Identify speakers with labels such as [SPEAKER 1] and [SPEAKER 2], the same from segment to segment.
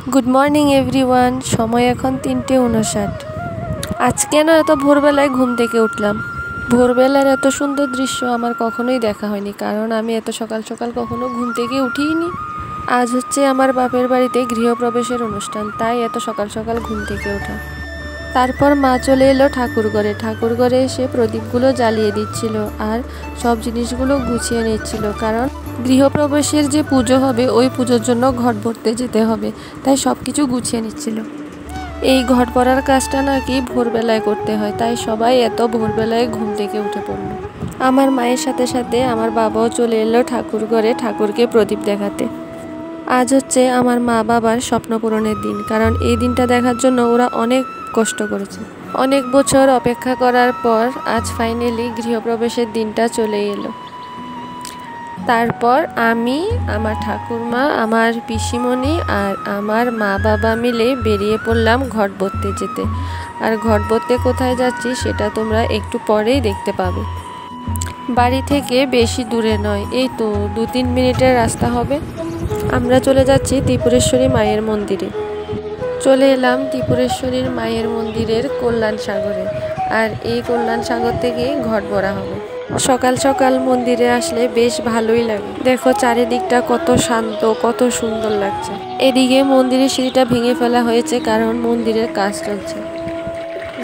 [SPEAKER 1] Good morning everyone. সময় এখন 3:59। আজ কেন এত ভোরবেলায় ঘুম থেকে উঠলাম? ভোরবেলার এত সুন্দর দৃশ্য আমার কখনোই দেখা হয়নি, কারণ আমি এত সকাল সকাল কখনো ঘুম থেকে উঠিনি। আজ হচ্ছে আমার বাপের বাড়িতে গৃহপ্রবেশের অনুষ্ঠান, তাই এত সকাল সকাল ঘুম থেকে ওঠা। তারপর মা চলে এলো ঠাকুরঘরে এসে প্রদীপগুলো জ্বালিয়ে দিচ্ছিল আর সব জিনিসগুলো গুছিয়ে নিচ্ছিল, কারণ গৃহপ্রবেশের যে পুজো হবে ওই পুজোর জন্য ঘট ভরতে যেতে হবে, তাই সব কিছু গুছিয়ে নিচ্ছিল। এই ঘট ভরার কাজটা নাকি ভোরবেলায় করতে হয়, তাই সবাই এত ভোরবেলায় ঘুম থেকে উঠে পড়লো। আমার মায়ের সাথে সাথে আমার বাবাও চলে এলো ঠাকুরঘরে ঠাকুরকে প্রদীপ দেখাতে। আজ হচ্ছে আমার মা বাবার স্বপ্ন পূরণের দিন, কারণ এই দিনটা দেখার জন্য ওরা অনেক কষ্ট করেছে। অনেক বছর অপেক্ষা করার পর আজ ফাইনালি গৃহপ্রবেশের দিনটা চলে এলো। তারপর আমি, আমার ঠাকুরমা, আমার পিসিমণি আর আমার মা বাবা মিলে বেরিয়ে পড়লাম ঘট ভরতে যেতে। আর ঘট ভরতে কোথায় যাচ্ছি সেটা তোমরা একটু পরেই দেখতে পাবে। বাড়ি থেকে বেশি দূরে নয়, এই তো 2-3 মিনিটের রাস্তা হবে। আমরা চলে যাচ্ছি ত্রিপুরেশ্বরী মায়ের মন্দিরে। চলে এলাম ত্রিপুরেশ্বরীর মায়ের মন্দিরের কল্যাণ সাগরে, আর এই কল্যাণ সাগর থেকে ঘট ভরা হবে। সকাল সকাল মন্দিরে আসলে বেশ ভালোই লাগে। দেখো চারিদিকটা কত শান্ত, কত সুন্দর লাগছে। এদিকে মন্দিরের সিঁড়িটা ভেঙে ফেলা হয়েছে, কারণ মন্দিরের কাজ চলছে।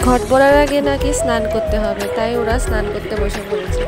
[SPEAKER 1] ঘট ভরার আগে নাকি স্নান করতে হবে, তাই ওরা স্নান করতে বসে পড়েছে।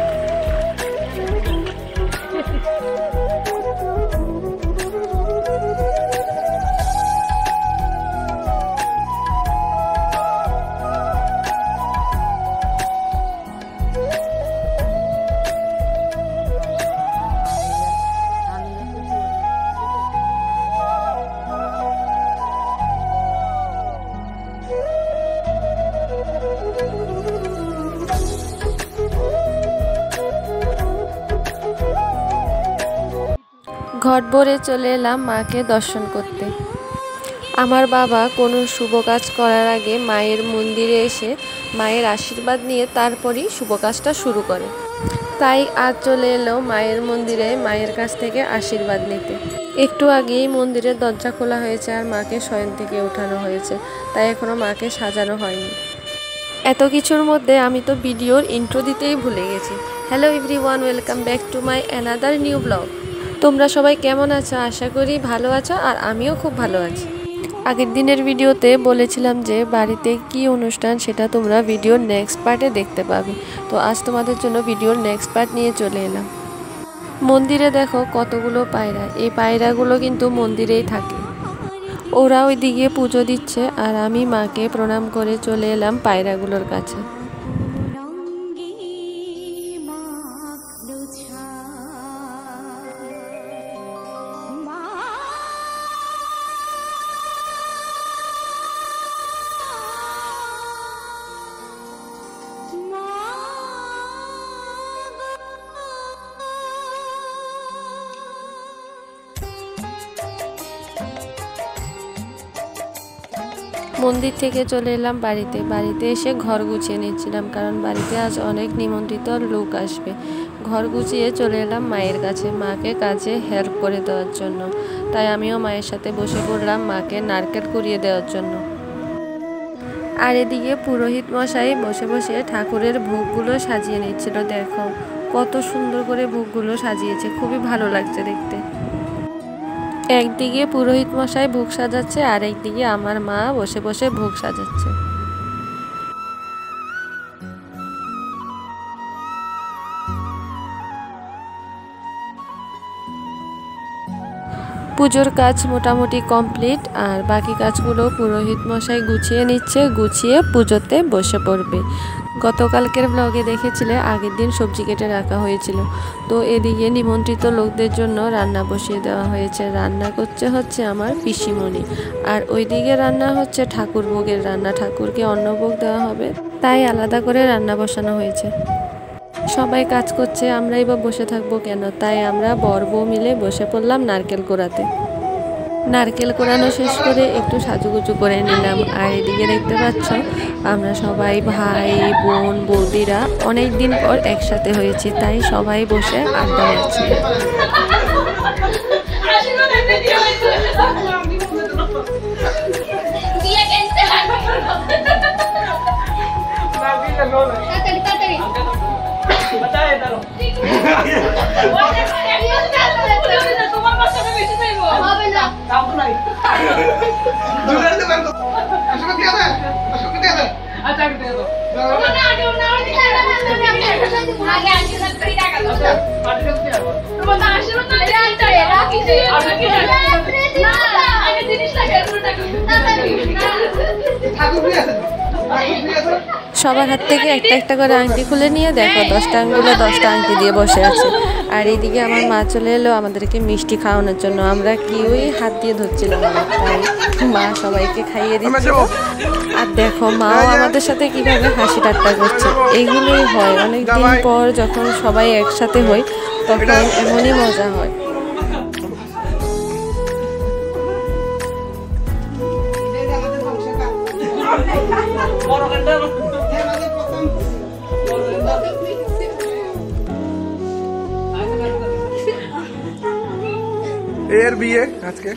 [SPEAKER 1] ঘট ভরে চলে এলাম মাকে দর্শন করতে। আমার বাবা কোনো শুভ কাজ করার আগে মায়ের মন্দিরে এসে মায়ের আশীর্বাদ নিয়ে তারপরই শুভ কাজটা শুরু করে। তাই আজ চলে এলো মায়ের মন্দিরে মায়ের কাছ থেকে আশীর্বাদ নিতে। একটু আগেই মন্দিরের দরজা খোলা হয়েছে আর মাকে শয়ন থেকে ওঠানো হয়েছে, তাই এখনও মাকে সাজানো হয়নি। এত কিছুর মধ্যে আমি তো ভিডিওর ইন্ট্রো দিতেই ভুলে গেছি। Hello everyone, welcome back to my another new blog. তোমরা সবাই কেমন আছো? আশা করি ভালো আছো, আর আমিও খুব ভালো আছি। আগের দিনের ভিডিওতে বলেছিলাম যে বাড়িতে কি অনুষ্ঠান সেটা তোমরা ভিডিওর নেক্সট পার্টে দেখতে পাবে। তো আজ তোমাদের জন্য ভিডিওর নেক্সট পার্ট নিয়ে চলে এলাম। মন্দিরে দেখো কতগুলো পায়রা। এই পায়রাগুলো কিন্তু মন্দিরেই থাকে। ওরা ওই দিকে পুজো দিচ্ছে আর আমি মাকে প্রণাম করে চলে এলাম পায়রাগুলোর কাছে। মন্দির থেকে চলে এলাম বাড়িতে এসে ঘর গুছিয়ে নিচ্ছিলাম, কারণ বাড়িতে আজ অনেক নিমন্ত্রিত লোক আসবে। ঘর গুছিয়ে চলে এলাম মায়ের কাছে, মাকে কাজে হেল্প করে দেওয়ার জন্য। তাই আমিও মায়ের সাথে বসে পড়লাম মাকে নারকেল কুড়িয়ে দেওয়ার জন্য। আর এদিকে পুরোহিত মশাই বসে বসে ঠাকুরের ভোগগুলো সাজিয়ে নিচ্ছিল। দেখো কত সুন্দর করে ভোগগুলো সাজিয়েছে, খুবই ভালো লাগছে দেখতে। একদিকে পুরোহিত মশাই ভোগ সাজাচ্ছে আর একদিকে আমার মা বসে বসে ভোগ সাজাচ্ছে। পুজোর কাজ মোটামুটি কমপ্লিট, আর বাকি কাজগুলো পুরোহিত মশাই গুছিয়ে নিচ্ছে। গুছিয়ে পুজোতে বসে পড়বে। গতকালকের ব্লগে দেখেছিলে আগের দিন সবজি কেটে রাখা হয়েছিল। তো এদিকে নিমন্ত্রিত লোকদের জন্য রান্না বসিয়ে দেওয়া হয়েছে। রান্না হচ্ছে আমার পিসিমণি, আর ওইদিকে রান্না হচ্ছে ঠাকুর ভোগের রান্না। ঠাকুরকে অন্নভোগ দেওয়া হবে, তাই আলাদা করে রান্না বসানো হয়েছে। সবাই কাজ করছে, আমরাই বা বসে থাকবো কেন? তাই আমরা বর বউ মিলে বসে পড়লাম নারকেল কোড়াতে। নারকেল কোড়ানো শেষ করে একটু সাজুগুজু করে নিলাম। আর এদিকে দেখতে পাচ্ছ আমরা সবাই ভাই বোন বৌদিরা অনেক দিন পর একসাথে হয়েছি, তাই সবাই বসে আড্ডা মারছি। সবার হাত থেকে একটা একটা করে আংটি খুলে নিয়ে দেখো 10টা আঙ্গুলে 10টা আংটি দিয়ে বসে আছে। আর এইদিকে আমার মা চলে এলো আমাদেরকে মিষ্টি খাওয়ানোর জন্য। আমরা কেউই হাত দিয়ে ধরছিলাম না, তাই মা সবাইকে খাইয়ে দিচ্ছিল। আর দেখো মাও আমাদের সাথে কিভাবে হাসি ঠাট্টা করছে। এইগুলোই হয় অনেকদিন পর যখন সবাই একসাথে হই তখন এমনই মজা হয়।
[SPEAKER 2] এর বিয়ে আজকে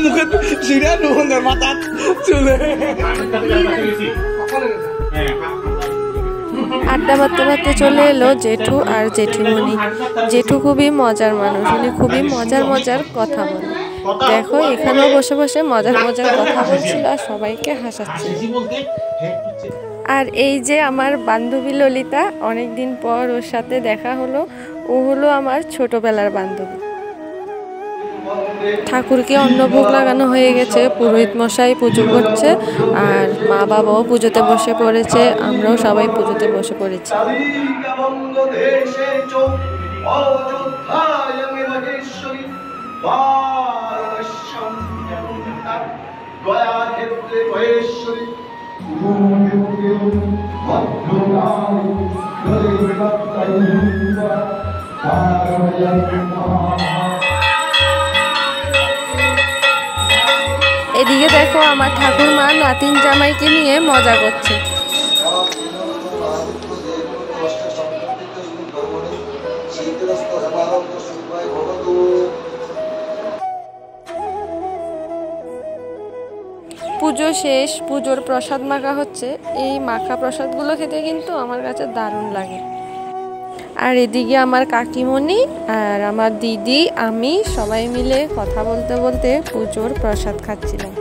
[SPEAKER 2] মুখে সিঁড়া নুনের মাথা চলে
[SPEAKER 1] আড্ডা মারতে মারতে চলে এলো জেঠু আর জেঠিমণি। জেঠু খুবই মজার মানুষ, উনি খুবই মজার মজার কথা বলে। দেখো এখানেও বসে বসে মজার মজার কথা বলছিল আর সবাইকে হাসাচ্ছে। আর এই যে আমার বান্ধবী ললিতা, অনেকদিন পর ওর সাথে দেখা হলো। ও হলো আমার ছোটবেলার বান্ধবী। ঠাকুরকে অন্নভোগ লাগানো হয়ে গেছে, পুরোহিত মশাই পুজো করছে আর মা বাবাও পুজোতে বসে পড়েছে, আমরাও সবাই পুজোতে বসে পড়েছি। এদিকে দেখো আমার ঠাকুরমা নাতিন জামাইকে নিয়ে মজা করছে। পুজো শেষ, পুজোর প্রসাদ মাখা হচ্ছে। এই মাখা প্রসাদগুলো খেতে কিন্তু আমার কাছে দারুণ লাগে। আর এদিকে আমার কাকিমণি আর আমার দিদি, আমি সবাই মিলে কথা বলতে বলতে পুজোর প্রসাদ খাচ্ছিলাম।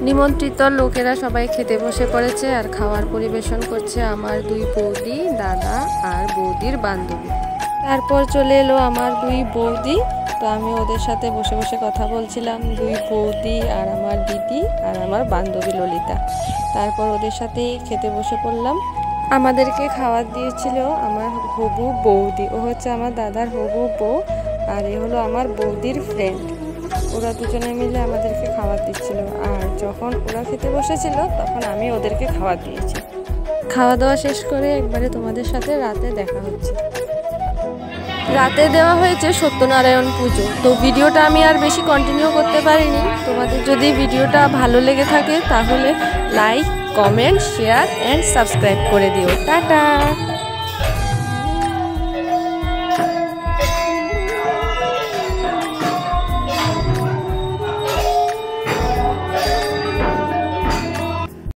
[SPEAKER 1] নিমন্ত্রিত লোকেরা সবাই খেতে বসে পড়েছে আর খাওয়ার পরিবেশন করছে আমার 2 বৌদি, দাদা আর বৌদির বান্ধবী। তারপর চলে এলো আমার 2 বৌদি, তো আমি ওদের সাথে বসে বসে কথা বলছিলাম। 2 বৌদি আর আমার দিদি আর আমার বান্ধবী ললিতা। তারপর ওদের সাথেই খেতে বসে পড়লাম। আমাদেরকে খাবার দিয়েছিল আমার হবু বৌদি, ও হচ্ছে আমার দাদার হবু বউ আর এ হলো আমার বৌদির ফ্রেন্ড। ওরা দুজনে মিলে আমাদেরকে খাবার দিচ্ছিল। আর যখন ওরা খেতে বসেছিল তখন আমি ওদেরকে খাবার দিয়েছি। খাওয়া দাওয়া শেষ করে একবারে তোমাদের সাথে রাতে দেখা হচ্ছে। রাতে দেওয়া হয়েছে সত্যনারায়ণ পুজো। তো ভিডিওটা আমি আর বেশি কন্টিনিউ করতে পারিনি। তোমাদের যদি ভিডিওটা ভালো লেগে থাকে তাহলে like, comment, share and subscribe করে দিও। টাটা।